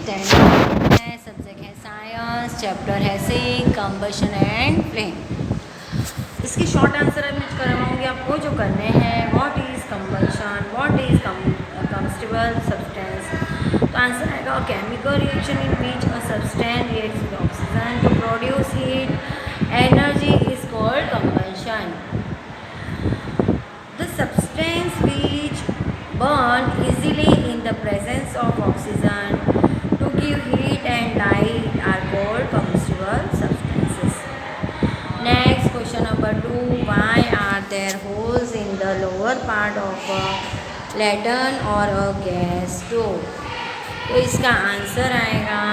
Standard है, subject है science, chapter है सी कंबशन एंड फ्लेम। इसके शॉर्ट आंसर मैं करवाऊंगी आपको जो करने हैं। What is combustion, what is combustible substance. तो आंसर आएगा chemical reaction in which a substance reacts with oxygen to produce heat energy is called combustion. The substance which burn easily in the presence of oxygen to give heat and light are called combustible substances. Next question number 2. Why are there holes in the lower part of a lantern or a gas stove? तो इसका answer आएगा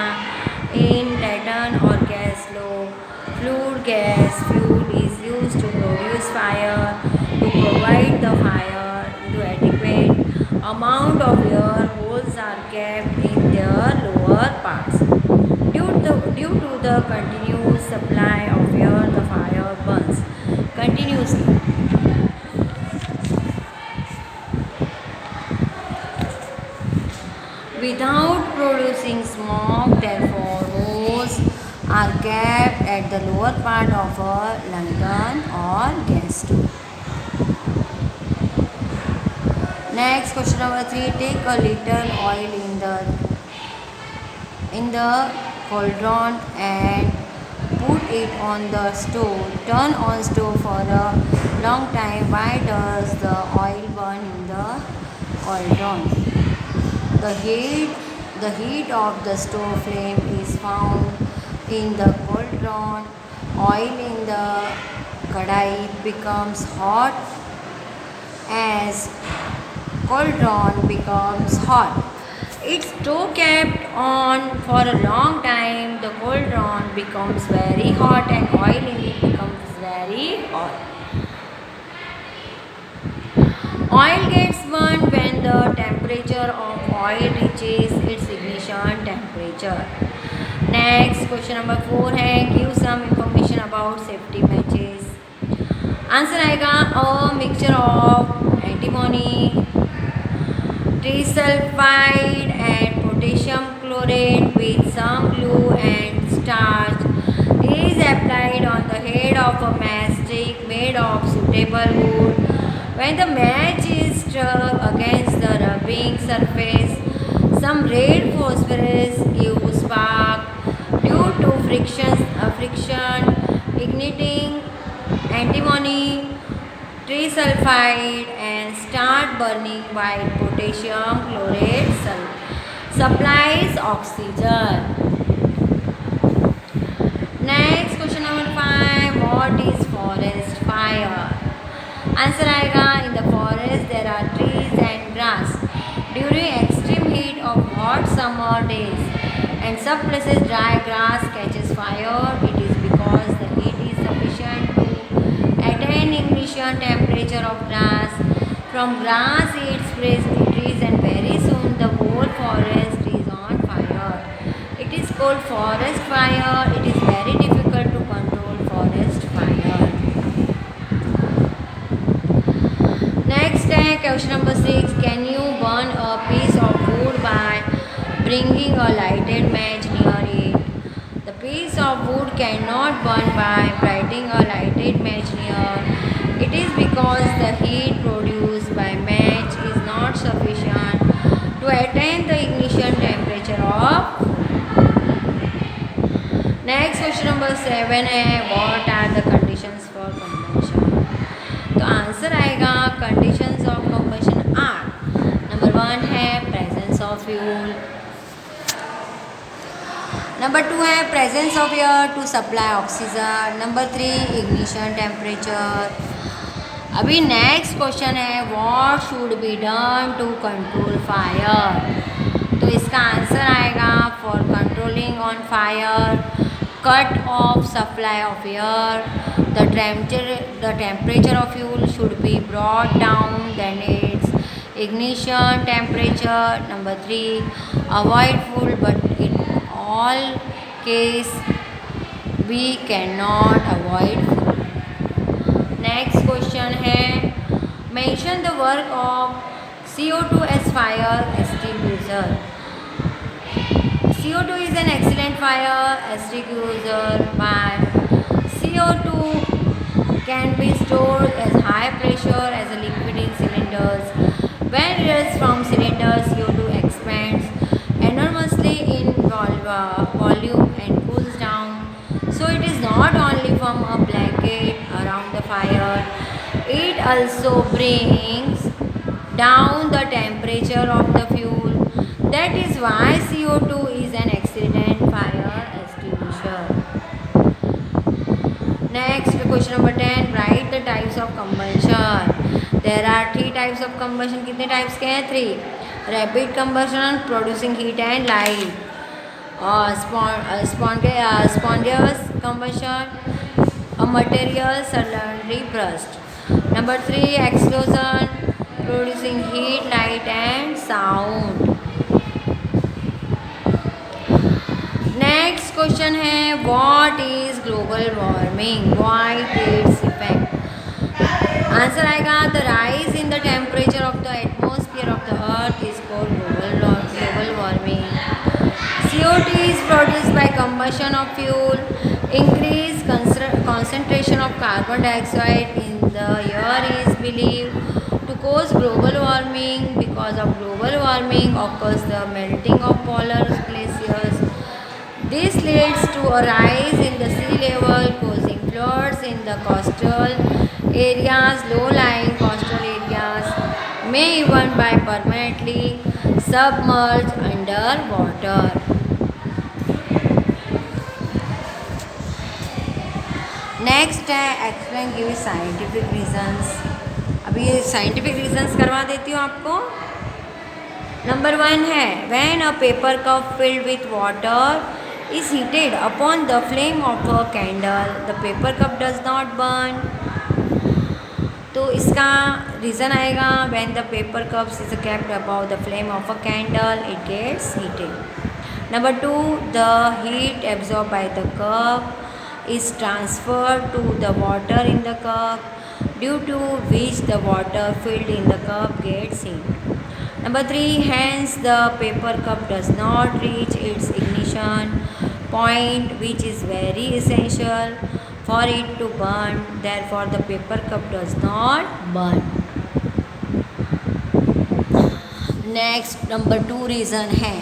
इन lantern or gas stove fluid gas fuel is used to produce fire. To provide the fire into adequate amount of air, holes are kept in their lower parts. Due to the continuous supply of air, the fire burns continuously. Without producing smoke, therefore holes are kept at the lower part of a lantern or gas stove. Next question number 3. Take a little oil in the cauldron and put it on the stove. Turn on stove for a long time. Why does the oil burn in the cauldron? The heat of the stove flame is found in the cauldron. Oil in the kadai becomes hot as cauldron becomes hot. It's stove kept on for a long time. The cauldron becomes very hot and oil in it becomes very hot. Oil gets burned when the temperature of oil reaches its ignition temperature. Next question number 4 है give some information about safety matches. Answer आएगा a mixture of antimony, trisulfide and potassium chlorate with some glue and starch is applied on the head of a matchstick made of suitable wood. When the match is struck against the rubbing surface, some red phosphorus gives spark due to friction igniting antimony, trisulfide and start burning white potassium chlorate supplies oxygen. Next question number 5. What is forest fire? Answer आएगा in the forest there are trees and grass. During extreme heat of hot summer days and some places dry grass catches fire. It is because the heat is sufficient to attain ignition temperature of grass. From grass it spreads to trees and very soon the whole forest is on fire. It is called forest fire. It is very difficult to control forest fire. Next question number 6. Can you burn a piece of wood by bringing a lighted match near it? The piece of wood cannot burn by lighting a lighted match near. It is because the heat produced by match is not sufficient to attain the ignition temperature of. Next question number 7 है what are the conditions for combustion? तो answer आएगा conditions of combustion are number 1 है presence of fuel, number 2 है presence of air to supply oxygen, number 3 ignition temperature. अभी next question है what should be done to control fire. तो इसका answer आएगा for controlling on fire cut off supply of air. The temperature of fuel should be brought down than its ignition temperature. Number 3, avoid fuel, but in all case we cannot avoid fuel. Next question है mention the work of CO2 as fire extinguisher. CO2 is an excellent fire extinguisher, but CO2 can be stored as high pressure as a liquid in cylinders. When released from cylinders, CO2 expands enormously in volume and cools down. So it is not only from a blanket around the fire, it also brings down the temperature of the fuel. That is why CO2 is an excellent fire extinguisher. Next, question number 10. Write the types of combustion. There are three types of combustion. कितने types के हैं? Three. Rapid combustion, producing heat and light. Spontaneous combustion, a material suddenly burst. Number 3, explosion, producing heat, light and sound. Next question है what is global warming, what its effect. Answer आएगा the rise in the temperature of the atmosphere of the earth is called global warming. CO2 is produced by combustion of fuel. Increased concentration of carbon dioxide in the air is believed to cause global warming. Because of global warming occurs the melting of polar glaciers. This leads to a rise in the sea level, causing floods in the coastal areas. Low-lying coastal areas may even be permanently submerged underwater. Next है explain give scientific reasons. अभी ये scientific reasons करवा देती हूँ आपको. Number 1 है when a paper cup filled with water is heated upon the flame of a candle, the paper cup does not burn. तो इसका रीज़न आएगा when the paper cups is kept above the flame of a candle, it gets heated. Number 2, the heat absorbed by the cup is transferred to the water in the cup, due to which the water filled in the cup gets heat. Number 3, hence the paper cup does not reach its ignition point, which is very essential for it to burn. Therefore, the paper cup does not burn. Next, number 2 reason है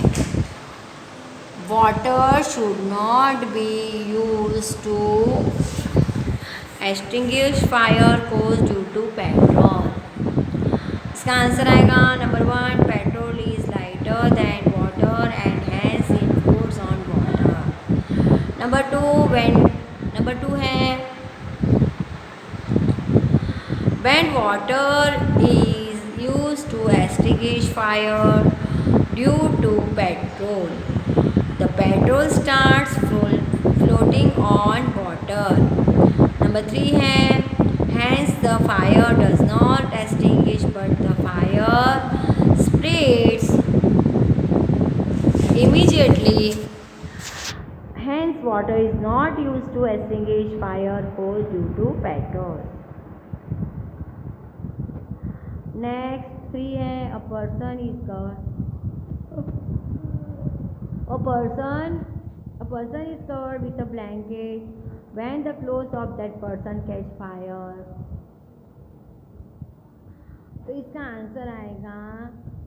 water should not be used to extinguish fire caused due to petrol. इसका answer आएगा number 1, petrol is lighter than water and hence it floats on water. Number 2 है when water is used to extinguish fire due to petrol, the petrol starts floating on water. Number 3 है hence the fire does not extinguish but the fire spreads immediately. Hence water is not used to extinguish fire caused due to petrol. Next 3 है a person is covered with a blanket when the clothes of that person catch fire. तो इसका answer आएगा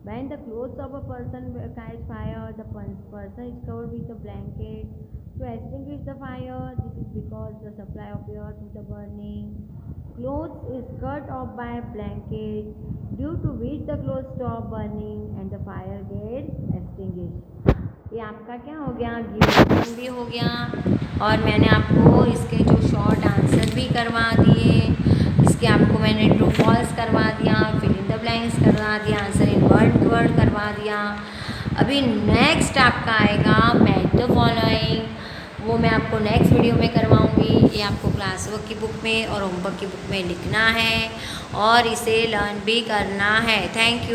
when the clothes of a person catch fire, the person is covered with a blanket to extinguish the fire. This is because the supply of air to the burning clothes is cut off by a blanket, due to which the clothes stop burning and the fire gets extinguished. ये आपका क्या हो गया, given भी हो गया और मैंने आपको इसके जो शॉर्ट आंसर भी करवा दिए. इसके आपको मैंने ट्रू फॉल्स करवा दिया, फिल इन द ब्लैंक्स करवा दिया, आंसर इन वर्ड करवा दिया. अभी नेक्स्ट आपका आएगा मैच द फॉलोइंग, वो मैं आपको नेक्स्ट वीडियो में करवाऊँगी. ये आपको क्लास वर्क की बुक में और होमवर्क की बुक में लिखना है और इसे लर्न भी करना है. Thank you.